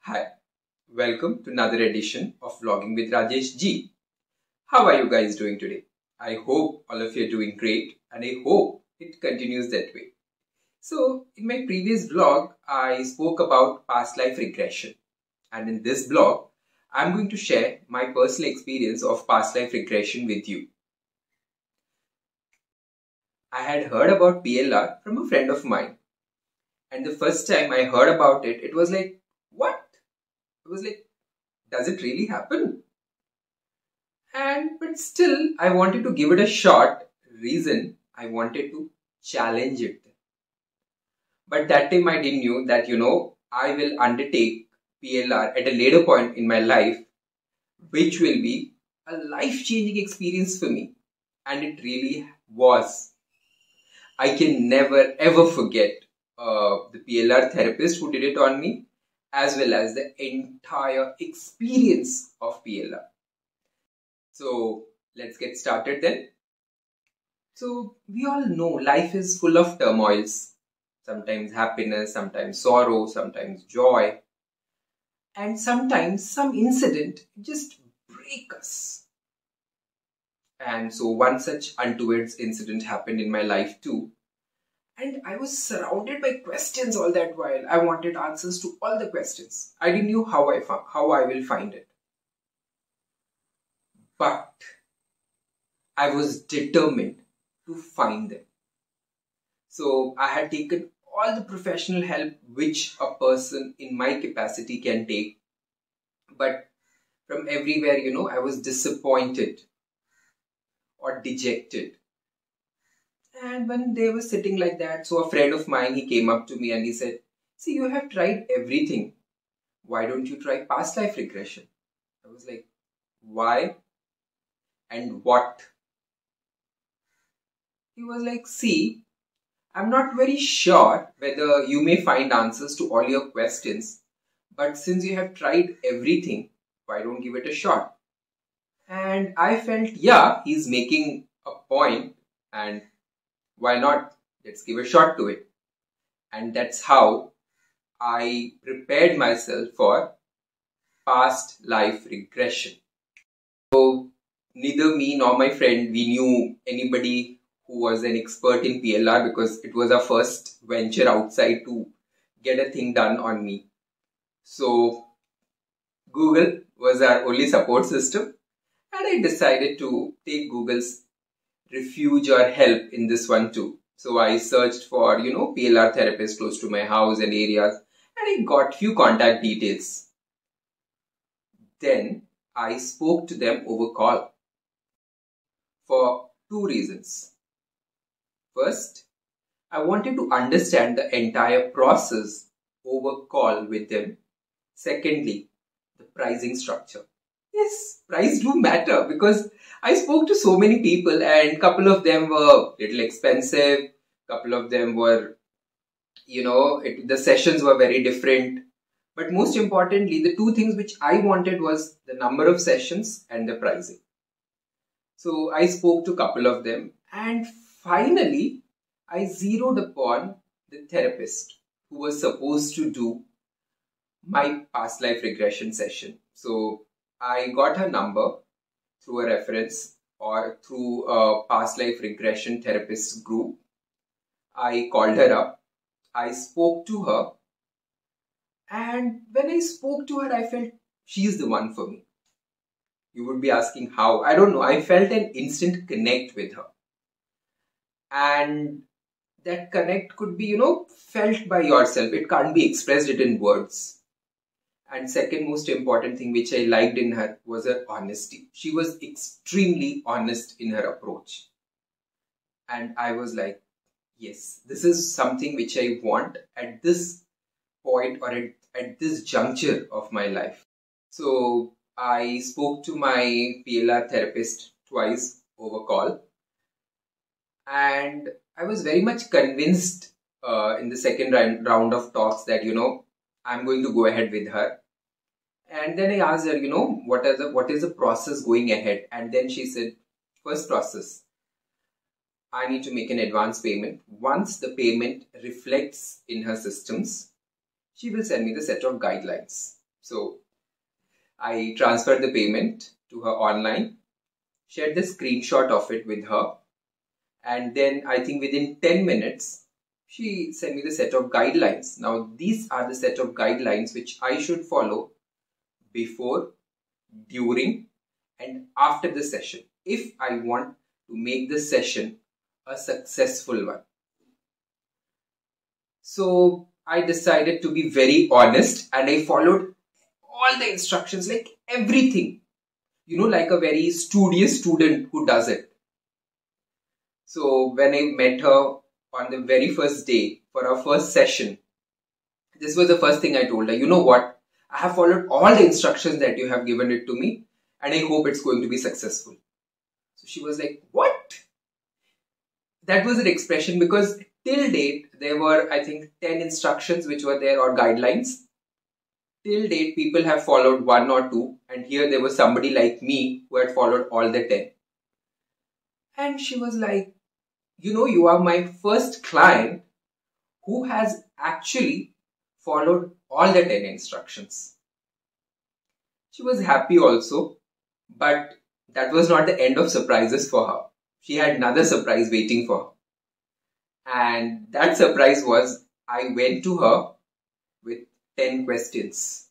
Hi, welcome to another edition of Vlogging with RajeshG. How are you guys doing today? I hope all of you are doing great and I hope it continues that way. So, in my previous vlog, I spoke about past life regression. And in this vlog, I'm going to share my personal experience of past life regression with you. I had heard about PLR from a friend of mine. And the first time I heard about it, it was like, what? It was like, does it really happen? But still, I wanted to give it a shot. Reason, I wanted to challenge it. But that time I didn't know that, I will undertake PLR at a later point in my life, which will be a life-changing experience for me. And it really was. I can never ever forget the PLR therapist who did it on me, as well as the entire experience of PLR. So let's get started then. So we all know life is full of turmoils. Sometimes happiness, sometimes sorrow, sometimes joy. And sometimes some incident just break us. And so one such untoward incident happened in my life too. And I was surrounded by questions all that while. I wanted answers to all the questions. I didn't know how I will find it. But I was determined to find them. So I had taken all the professional help which a person in my capacity can take. But from everywhere, I was disappointed or dejected. And when they were sitting like that, so a friend of mine, he came up to me and he said, see, you have tried everything. Why don't you try past life regression? I was like, why? And what? He was like, see, I'm not very sure whether you may find answers to all your questions, but since you have tried everything, why don't give it a shot? And I felt, yeah, he's making a point and why not? Let's give a shot to it. And that's how I prepared myself for past life regression. So neither me nor my friend, we knew anybody who was an expert in PLR because it was our first venture outside to get a thing done on me. So Google was our only support system and I decided to take Google's refuge or help in this one too. So I searched for, PLR therapists close to my house and areas and I got few contact details. Then I spoke to them over call for two reasons. First, I wanted to understand the entire process over call with them. Secondly, the pricing structure. Yes, price do matter because I spoke to so many people and couple of them were little expensive. Couple of them were, the sessions were very different. But most importantly, the two things which I wanted was the number of sessions and the pricing. So I spoke to a couple of them and finally I zeroed upon the therapist who was supposed to do my past life regression session. So I got her number through a reference or through a past life regression therapist group. I called her up. I spoke to her. And when I spoke to her, I felt she's the one for me. You would be asking how. I don't know. I felt an instant connect with her. And that connect could be, felt by yourself. It can't be expressed it in words. And second most important thing which I liked in her was her honesty. She was extremely honest in her approach. And I was like, yes, this is something which I want at this point or at this juncture of my life. So I spoke to my PLR therapist twice over call. And I was very much convinced in the second round of talks that, I'm going to go ahead with her. And then I asked her, what is the process going ahead? And then she said, first process, I need to make an advance payment. Once the payment reflects in her systems, she will send me the set of guidelines. So I transferred the payment to her online, shared the screenshot of it with her, and then I think within 10 minutes, she sent me the set of guidelines. Now, these are the set of guidelines which I should follow before, during, and after the session if I want to make the session a successful one. So I decided to be very honest and I followed all the instructions, like everything, like a very studious student who does it. So when I met her on the very first day for our first session, this was the first thing I told her. You know what? I have followed all the instructions that you have given it to me and I hope it's going to be successful. So she was like, what? That was an expression because till date, there were, I think, 10 instructions which were there or guidelines. Till date, people have followed 1 or 2 and here there was somebody like me who had followed all the 10. And she was like, you are my first client who has actually followed all the 10 instructions. She was happy also, but that was not the end of surprises for her. She had another surprise waiting for her. And that surprise was, I went to her with 10 questions.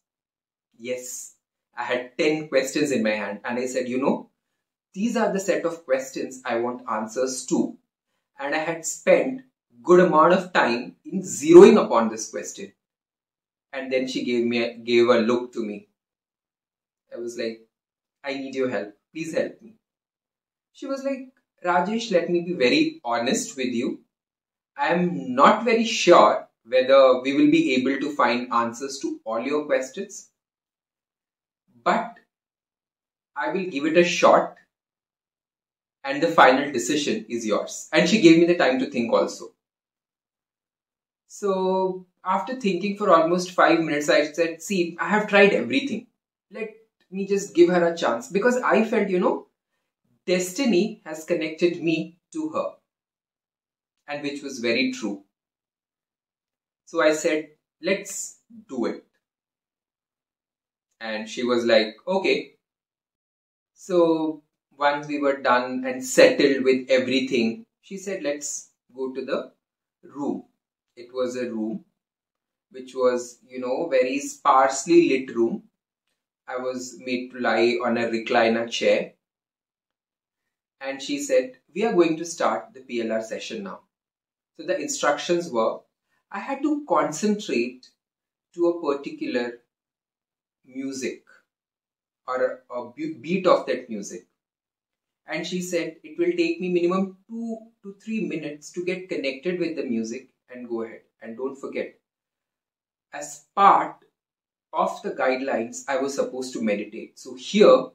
Yes, I had 10 questions in my hand and I said, these are the set of questions I want answers to. And I had spent good amount of time in zeroing upon this question. And then she gave a look to me. I was like, I need your help. Please help me. She was like, Rajesh, let me be very honest with you. I am not very sure whether we will be able to find answers to all your questions. But I will give it a shot. And the final decision is yours. And she gave me the time to think also. So after thinking for almost 5 minutes, I said, see, I have tried everything. Let me just give her a chance. Because I felt, destiny has connected me to her. And which was very true. So I said, let's do it. And she was like, okay. So once we were done and settled with everything, she said, let's go to the room. It was a room which was, very sparsely lit room. I was made to lie on a recliner chair. And she said, we are going to start the PLR session now. So the instructions were, I had to concentrate to a particular music or a beat of that music. And she said, it will take me minimum 2 to 3 minutes to get connected with the music and go ahead. And don't forget, as part of the guidelines, I was supposed to meditate. So here,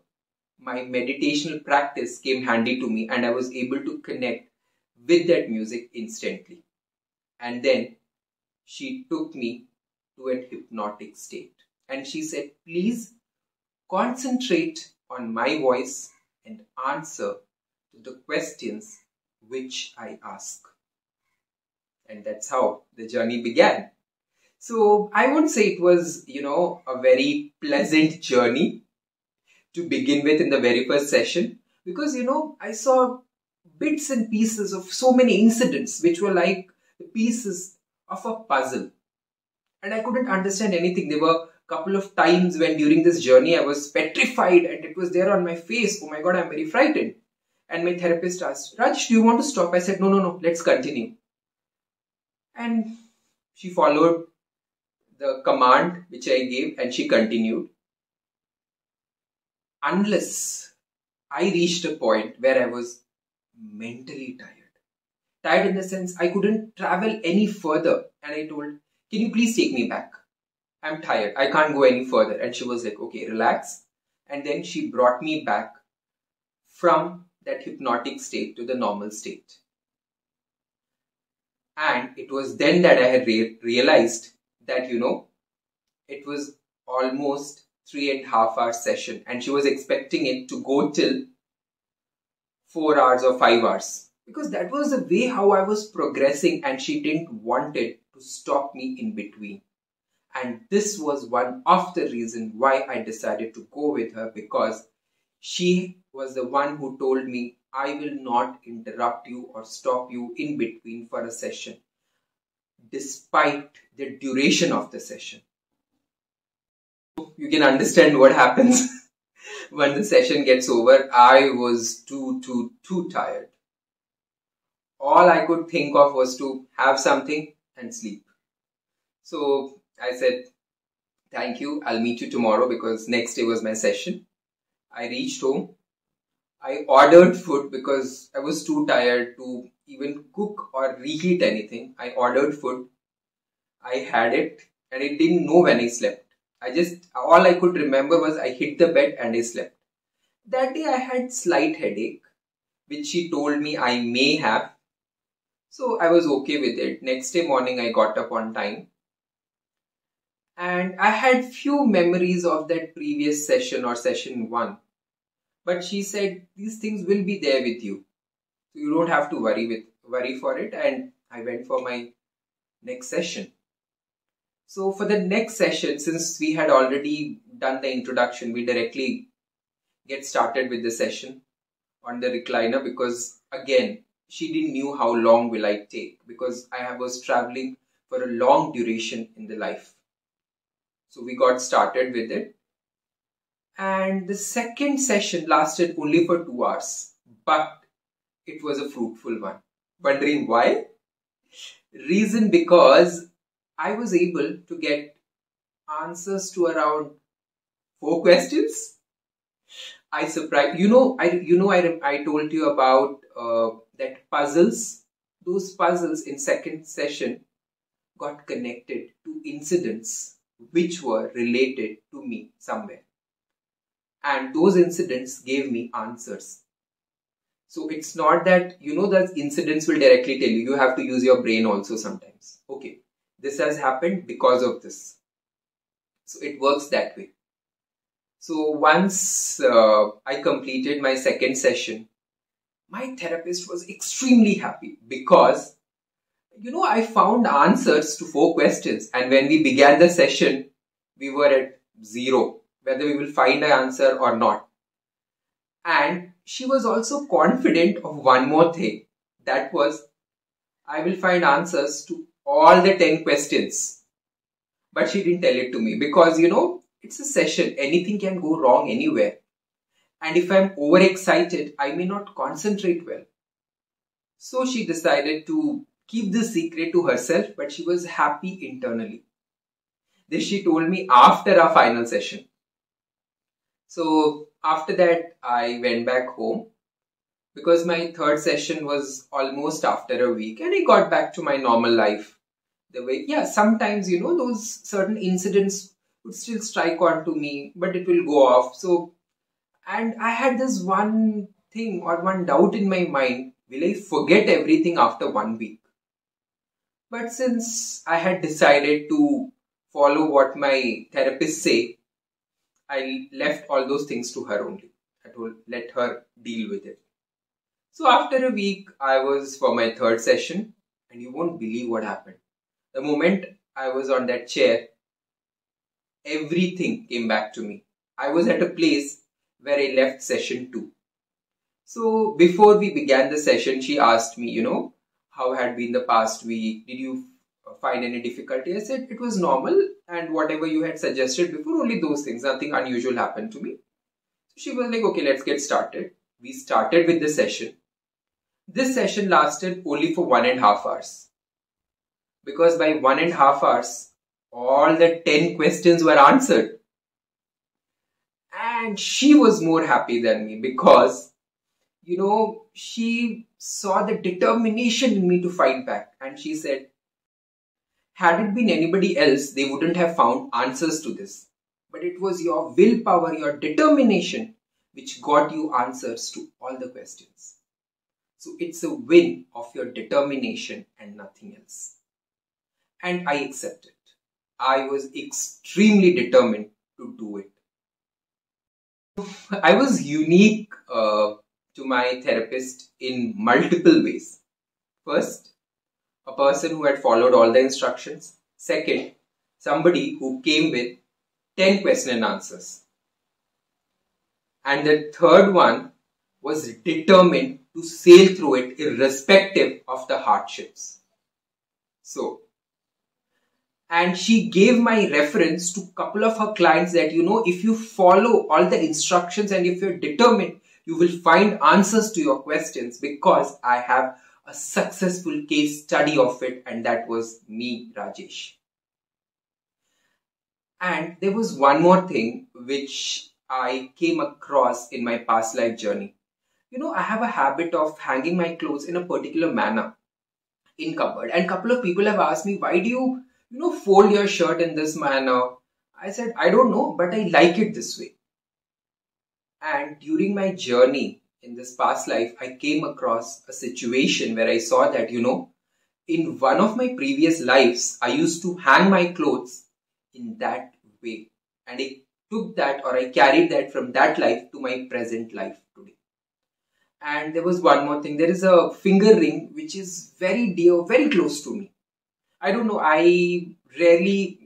my meditational practice came handy to me and I was able to connect with that music instantly. And then she took me to a hypnotic state. And she said, please concentrate on my voice and answer to the questions which I ask. And that's how the journey began. So I won't say it was, a very pleasant journey to begin with in the very first session. Because, I saw bits and pieces of so many incidents which were like the pieces of a puzzle. And I couldn't understand anything. There were a couple of times when during this journey I was petrified and it was there on my face. Oh my God, I'm very frightened. And my therapist asked, Raj, do you want to stop? I said, no, let's continue. And she followed the command which I gave and she continued. Unless I reached a point where I was mentally tired. Tired in the sense I couldn't travel any further. And I told, can you please take me back? I'm tired. I can't go any further. And she was like, okay, relax. And then she brought me back from that hypnotic state to the normal state. And it was then that I had realized that, it was almost 3.5 hour session. And she was expecting it to go till 4 hours or 5 hours. Because that was the way how I was progressing and she didn't want it to stop me in between. And this was one of the reasons why I decided to go with her, because she was the one who told me, I will not interrupt you or stop you in between for a session, despite the duration of the session. You can understand what happens when the session gets over. I was too tired. All I could think of was to have something and sleep. So I said, thank you, I'll meet you tomorrow, because next day was my session. I reached home. I ordered food because I was too tired to even cook or reheat anything. I ordered food. I had it and I didn't know when I slept. All I could remember was I hit the bed and I slept. That day I had slight headache, which she told me I may have. So I was okay with it. Next day morning I got up on time. And I had few memories of that previous session or session 1. But she said, these things will be there with you. So you don't have to worry for it. And I went for my next session. So for the next session, since we had already done the introduction, we directly get started with the session on the recliner, because again, she didn't know how long will I take, because I was traveling for a long duration in the life. So we got started with it. And the second session lasted only for 2 hours, but it was a fruitful one. Wondering why? Reason, because I was able to get answers to around 4 questions. I surprised. I told you about that puzzles. Those puzzles in second session got connected to incidents which were related to me somewhere. And those incidents gave me answers. So it's not that, those incidents will directly tell you. You have to use your brain also sometimes. Okay, this has happened because of this. So it works that way. So once I completed my second session, my therapist was extremely happy, because, I found answers to 4 questions. And when we began the session, we were at 0, whether we will find an answer or not. And she was also confident of one more thing. That was, I will find answers to all the 10 questions. But she didn't tell it to me, because, it's a session. Anything can go wrong anywhere. And if I'm overexcited, I may not concentrate well. So she decided to keep the secret to herself, but she was happy internally. This she told me after our final session. So after that, I went back home, because my third session was almost after a week, and I got back to my normal life. The way, sometimes, those certain incidents would still strike onto me, but it will go off. So, and I had this one thing or one doubt in my mind, will I forget everything after 1 week? But since I had decided to follow what my therapist say, I left all those things to her only. I told, let her deal with it. So after a week, I was for my third session, and you won't believe what happened. The moment I was on that chair, everything came back to me. I was at a place where I left session 2. So before we began the session, she asked me, how had been the past week? Did you find any difficulty? I said it was normal, and whatever you had suggested before, only those things, nothing unusual happened to me. So she was like, okay, let's get started. We started with the session. This session lasted only for 1.5 hours. Because by 1.5 hours, all the 10 questions were answered. And she was more happy than me, because, she saw the determination in me to fight back. And she said, had it been anybody else, they wouldn't have found answers to this. But it was your willpower, your determination, which got you answers to all the questions. So it's a win of your determination and nothing else. And I accept it. I was extremely determined to do it. I was unique to my therapist in multiple ways. First, a person who had followed all the instructions. Second, somebody who came with 10 question and answers. And the third one was determined to sail through it irrespective of the hardships. And she gave my reference to a couple of her clients that, if you follow all the instructions and if you're determined, you will find answers to your questions, because I have a successful case study of it, and that was me, Rajesh. And there was one more thing which I came across in my past life journey. I have a habit of hanging my clothes in a particular manner in cupboard, and a couple of people have asked me, why do you, fold your shirt in this manner? I said, I don't know, but I like it this way. And during my journey in this past life, I came across a situation where I saw that, in one of my previous lives, I used to hang my clothes in that way. And I took that, or I carried that from that life to my present life today. And there was one more thing. There is a finger ring which is very dear, very close to me. I don't know, I rarely,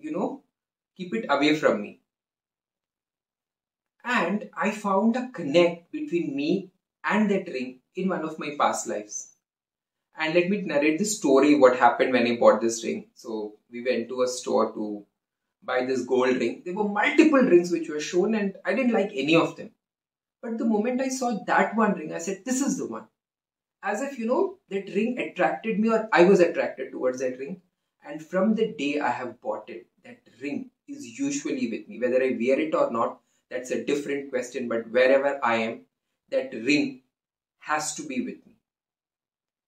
keep it away from me. And I found a connect between me and that ring in one of my past lives. And let me narrate the story, what happened when I bought this ring. So we went to a store to buy this gold ring. There were multiple rings which were shown, and I didn't like any of them. But the moment I saw that one ring, I said, this is the one. As if, that ring attracted me, or I was attracted towards that ring. And from the day I have bought it, that ring is usually with me. Whether I wear it or not, that's a different question. But wherever I am, that ring has to be with me.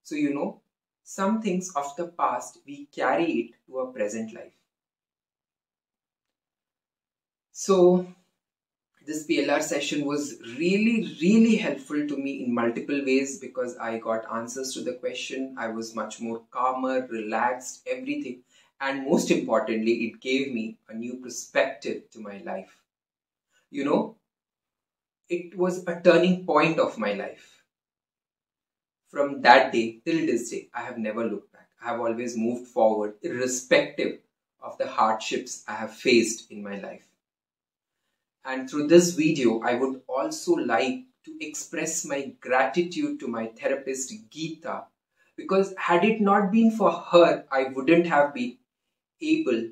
So, some things of the past, we carry it to our present life. So, this PLR session was really, really helpful to me in multiple ways, because I got answers to the question. I was much more calmer, relaxed, everything. And most importantly, it gave me a new perspective to my life. It was a turning point of my life. From that day till this day, I have never looked back. I have always moved forward, irrespective of the hardships I have faced in my life. And through this video, I would also like to express my gratitude to my therapist, Geeta, because had it not been for her, I wouldn't have been able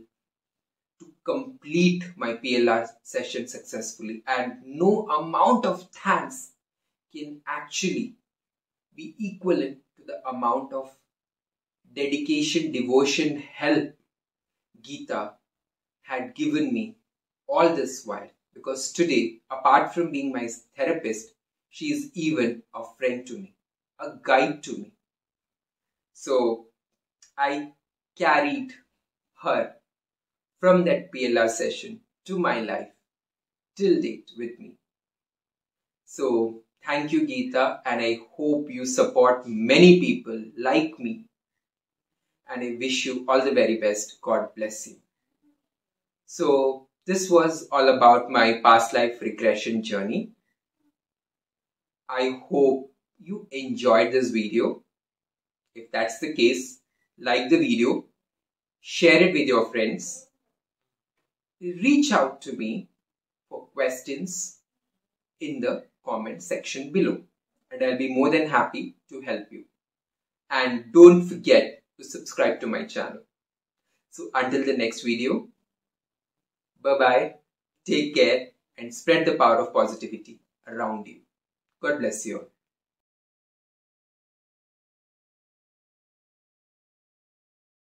to complete my PLR session successfully. And no amount of thanks can actually be equivalent to the amount of dedication, devotion, help Geeta had given me all this while. Because today, apart from being my therapist, she is even a friend to me, a guide to me. So, I carried her from that PLR session to my life till date with me. So, thank you, Geeta, and I hope you support many people like me. And I wish you all the very best. God bless you. So, this was all about my past life regression journey. I hope you enjoyed this video. If that's the case, like the video, share it with your friends, reach out to me for questions in the comment section below, and I'll be more than happy to help you. And don't forget to subscribe to my channel. So until the next video, bye-bye, take care, and spread the power of positivity around you. God bless you all.